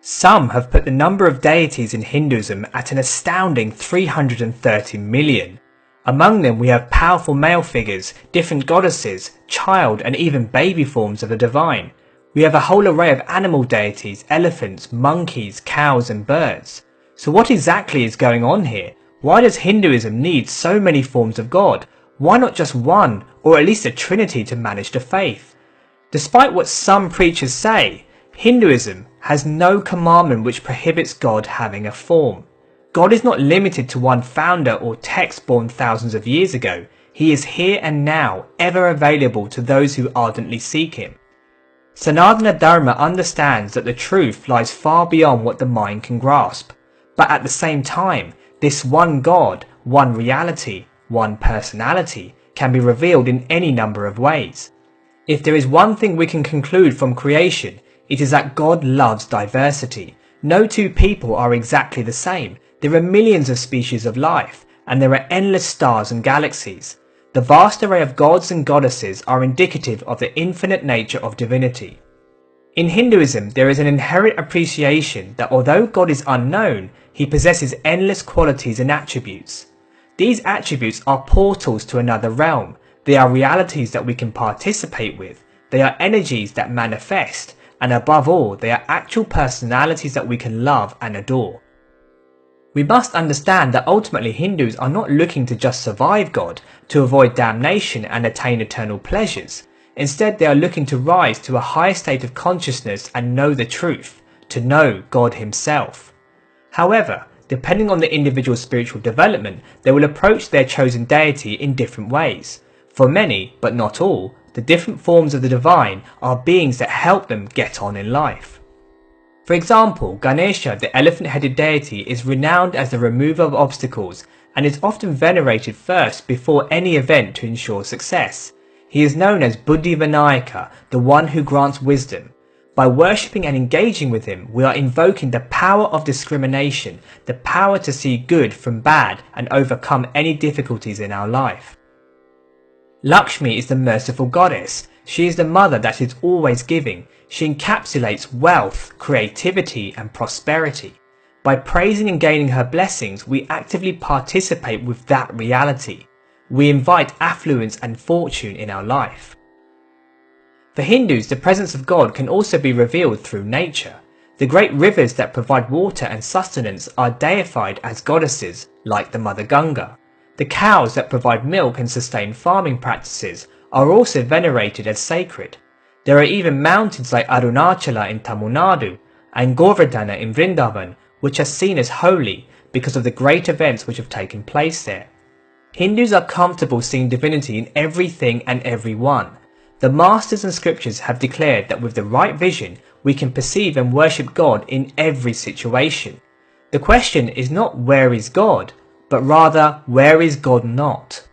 Some have put the number of deities in Hinduism at an astounding 330 million. Among them we have powerful male figures, different goddesses, child and even baby forms of the divine. We have a whole array of animal deities, elephants, monkeys, cows and birds. So what exactly is going on here? Why does Hinduism need so many forms of God? Why not just one, or at least a trinity to manage the faith? Despite what some preachers say, Hinduism has no commandment which prohibits God having a form. God is not limited to one founder or text born thousands of years ago. He is here and now, ever available to those who ardently seek Him. Sanatana Dharma understands that the truth lies far beyond what the mind can grasp. But at the same time, this one God, one reality, one personality can be revealed in any number of ways. If there is one thing we can conclude from creation, it is that God loves diversity. No two people are exactly the same. There are millions of species of life, and there are endless stars and galaxies. The vast array of gods and goddesses are indicative of the infinite nature of divinity. In Hinduism, there is an inherent appreciation that although God is unknown, He possesses endless qualities and attributes. These attributes are portals to another realm. They are realities that we can participate with. They are energies that manifest. And above all, they are actual personalities that we can love and adore. We must understand that ultimately Hindus are not looking to just survive God, to avoid damnation and attain eternal pleasures. Instead, they are looking to rise to a higher state of consciousness and know the truth, to know God Himself. However, depending on the individual's spiritual development, they will approach their chosen deity in different ways. For many, but not all, the different forms of the divine are beings that help them get on in life. For example, Ganesha, the elephant-headed deity, is renowned as the remover of obstacles and is often venerated first before any event to ensure success. He is known as Buddhi Vinayaka, the one who grants wisdom. By worshipping and engaging with him, we are invoking the power of discrimination, the power to see good from bad and overcome any difficulties in our life. Lakshmi is the merciful goddess. She is the mother that is always giving. She encapsulates wealth, creativity and prosperity. By praising and gaining her blessings, we actively participate with that reality. We invite affluence and fortune in our life. For Hindus, the presence of God can also be revealed through nature. The great rivers that provide water and sustenance are deified as goddesses, like the Mother Ganga. The cows that provide milk and sustain farming practices are also venerated as sacred. There are even mountains like Arunachala in Tamil Nadu and Govardhana in Vrindavan which are seen as holy because of the great events which have taken place there. Hindus are comfortable seeing divinity in everything and everyone. The masters and scriptures have declared that with the right vision we can perceive and worship God in every situation. The question is not where is God, but rather where is God not?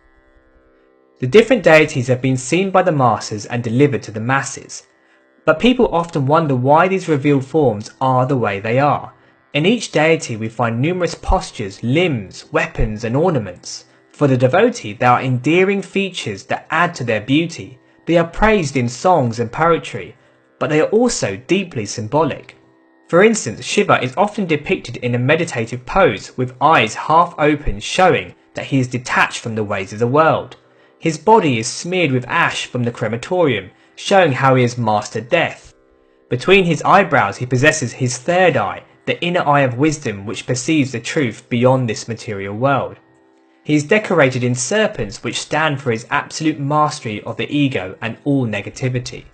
The different deities have been seen by the masses and delivered to the masses. But people often wonder why these revealed forms are the way they are. In each deity we find numerous postures, limbs, weapons and ornaments. For the devotee there are endearing features that add to their beauty. They are praised in songs and poetry, but they are also deeply symbolic. For instance, Shiva is often depicted in a meditative pose with eyes half open, showing that he is detached from the ways of the world. His body is smeared with ash from the crematorium, showing how he has mastered death. Between his eyebrows he possesses his third eye, the inner eye of wisdom which perceives the truth beyond this material world. He is decorated in serpents which stand for his absolute mastery of the ego and all negativity.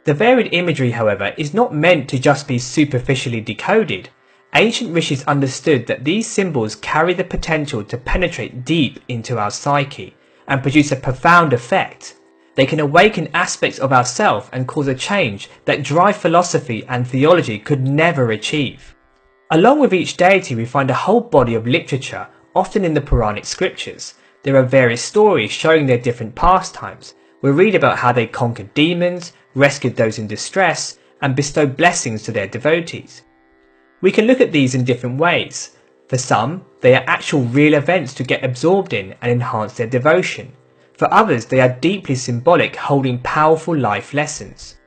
The varied imagery, however, is not meant to just be superficially decoded. Ancient rishis understood that these symbols carry the potential to penetrate deep into our psyche and produce a profound effect. They can awaken aspects of ourself and cause a change that dry philosophy and theology could never achieve. Along with each deity we find a whole body of literature, often in the Puranic scriptures. There are various stories showing their different pastimes. We read about how they conquered demons, rescued those in distress, and bestowed blessings to their devotees. We can look at these in different ways. For some, they are actual real events to get absorbed in and enhance their devotion. For others, they are deeply symbolic, holding powerful life lessons.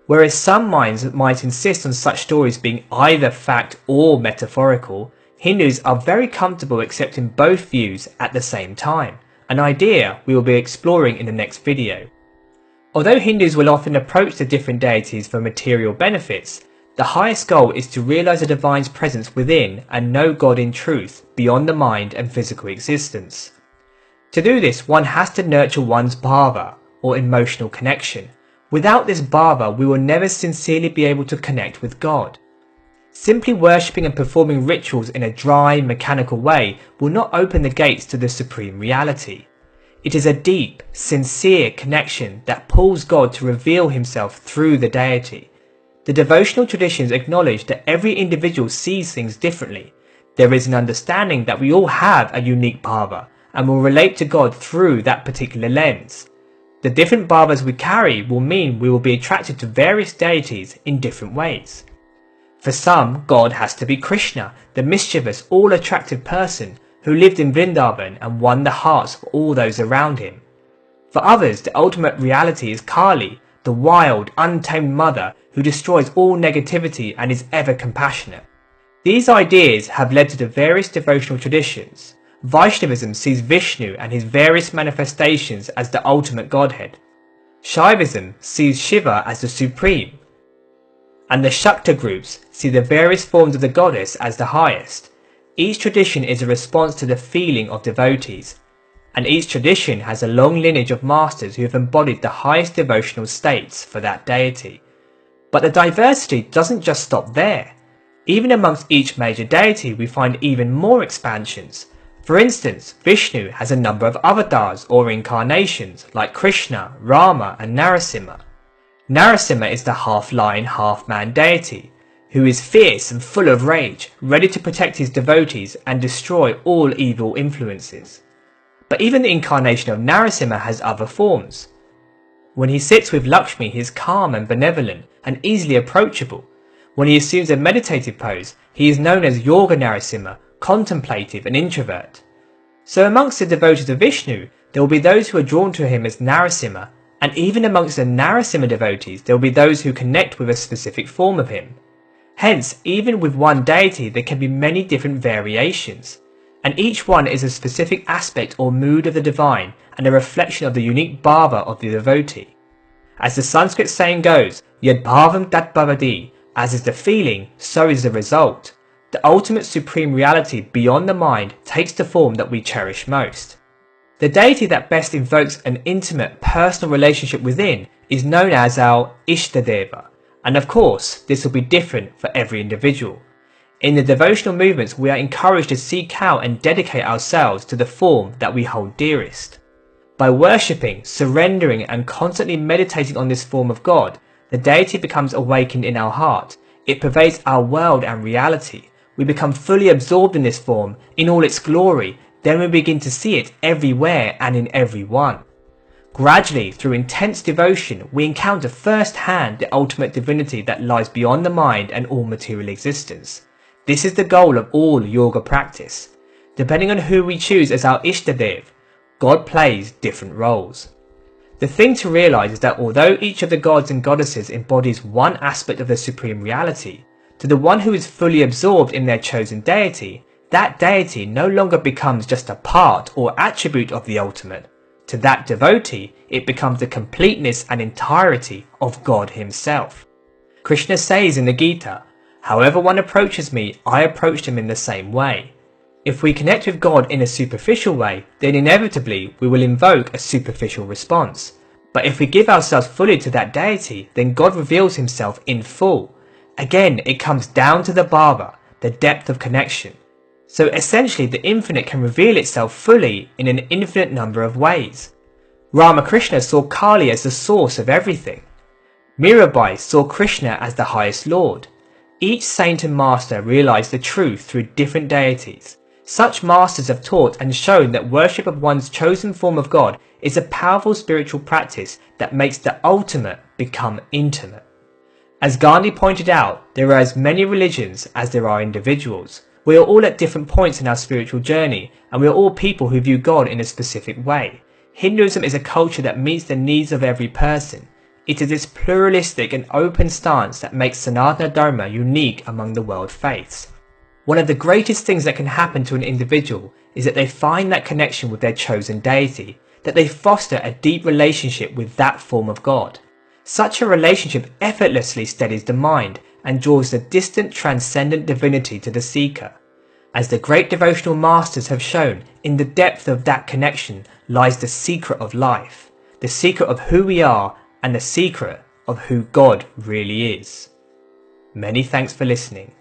Whereas some minds might insist on such stories being either fact or metaphorical, Hindus are very comfortable accepting both views at the same time, an idea we will be exploring in the next video. Although Hindus will often approach the different deities for material benefits, the highest goal is to realize the divine's presence within and know God in truth beyond the mind and physical existence. To do this, one has to nurture one's bhava, or emotional connection. Without this bhava, we will never sincerely be able to connect with God. Simply worshipping and performing rituals in a dry, mechanical way will not open the gates to the supreme reality. It is a deep, sincere connection that pulls God to reveal himself through the deity. The devotional traditions acknowledge that every individual sees things differently. There is an understanding that we all have a unique bhava and will relate to God through that particular lens. The different bhavas we carry will mean we will be attracted to various deities in different ways. For some, God has to be Krishna, the mischievous, all-attractive person who lived in Vrindavan and won the hearts of all those around him. For others, the ultimate reality is Kali, the wild, untamed mother who destroys all negativity and is ever compassionate. These ideas have led to the various devotional traditions. Vaishnavism sees Vishnu and his various manifestations as the ultimate godhead. Shaivism sees Shiva as the supreme. And the Shakta groups see the various forms of the goddess as the highest. Each tradition is a response to the feeling of devotees, and each tradition has a long lineage of masters who have embodied the highest devotional states for that deity. But the diversity doesn't just stop there. Even amongst each major deity we find even more expansions. For instance, Vishnu has a number of avatars or incarnations like Krishna, Rama and Narasimha. Narasimha is the half-lion, half-man deity, who is fierce and full of rage, ready to protect his devotees and destroy all evil influences. But even the incarnation of Narasimha has other forms. When he sits with Lakshmi, he is calm and benevolent and easily approachable. When he assumes a meditative pose, he is known as Yoga Narasimha, contemplative and introvert. So amongst the devotees of Vishnu, there will be those who are drawn to him as Narasimha, and even amongst the Narasimha devotees there will be those who connect with a specific form of him. Hence, even with one deity there can be many different variations, and each one is a specific aspect or mood of the divine and a reflection of the unique bhava of the devotee. As the Sanskrit saying goes, Yad bhavam tat bhavati, as is the feeling, so is the result. The ultimate supreme reality beyond the mind takes the form that we cherish most. The deity that best invokes an intimate, personal relationship within is known as our Ishtadeva, and of course, this will be different for every individual. In the devotional movements, we are encouraged to seek out and dedicate ourselves to the form that we hold dearest. By worshipping, surrendering and constantly meditating on this form of God, the deity becomes awakened in our heart. It pervades our world and reality. We become fully absorbed in this form, in all its glory. Then we begin to see it everywhere and in everyone. Gradually, through intense devotion, we encounter firsthand the ultimate divinity that lies beyond the mind and all material existence. This is the goal of all yoga practice. Depending on who we choose as our Ishtadev, God plays different roles. The thing to realize is that although each of the gods and goddesses embodies one aspect of the supreme reality, to the one who is fully absorbed in their chosen deity, that deity no longer becomes just a part or attribute of the ultimate. To that devotee, it becomes the completeness and entirety of God himself. Krishna says in the Gita, "However one approaches me, I approached him in the same way." If we connect with God in a superficial way, then inevitably we will invoke a superficial response. But if we give ourselves fully to that deity, then God reveals himself in full. Again, it comes down to the bhava, the depth of connection. So essentially the infinite can reveal itself fully in an infinite number of ways. Ramakrishna saw Kali as the source of everything. Mirabai saw Krishna as the highest lord. Each saint and master realized the truth through different deities. Such masters have taught and shown that worship of one's chosen form of God is a powerful spiritual practice that makes the ultimate become intimate. As Gandhi pointed out, there are as many religions as there are individuals. We are all at different points in our spiritual journey, and we are all people who view God in a specific way. Hinduism is a culture that meets the needs of every person. It is this pluralistic and open stance that makes Sanatana Dharma unique among the world faiths. One of the greatest things that can happen to an individual is that they find that connection with their chosen deity, that they foster a deep relationship with that form of God. Such a relationship effortlessly steadies the mind and draws the distant transcendent divinity to the seeker. As the great devotional masters have shown, in the depth of that connection lies the secret of life, the secret of who we are and the secret of who God really is. Many thanks for listening.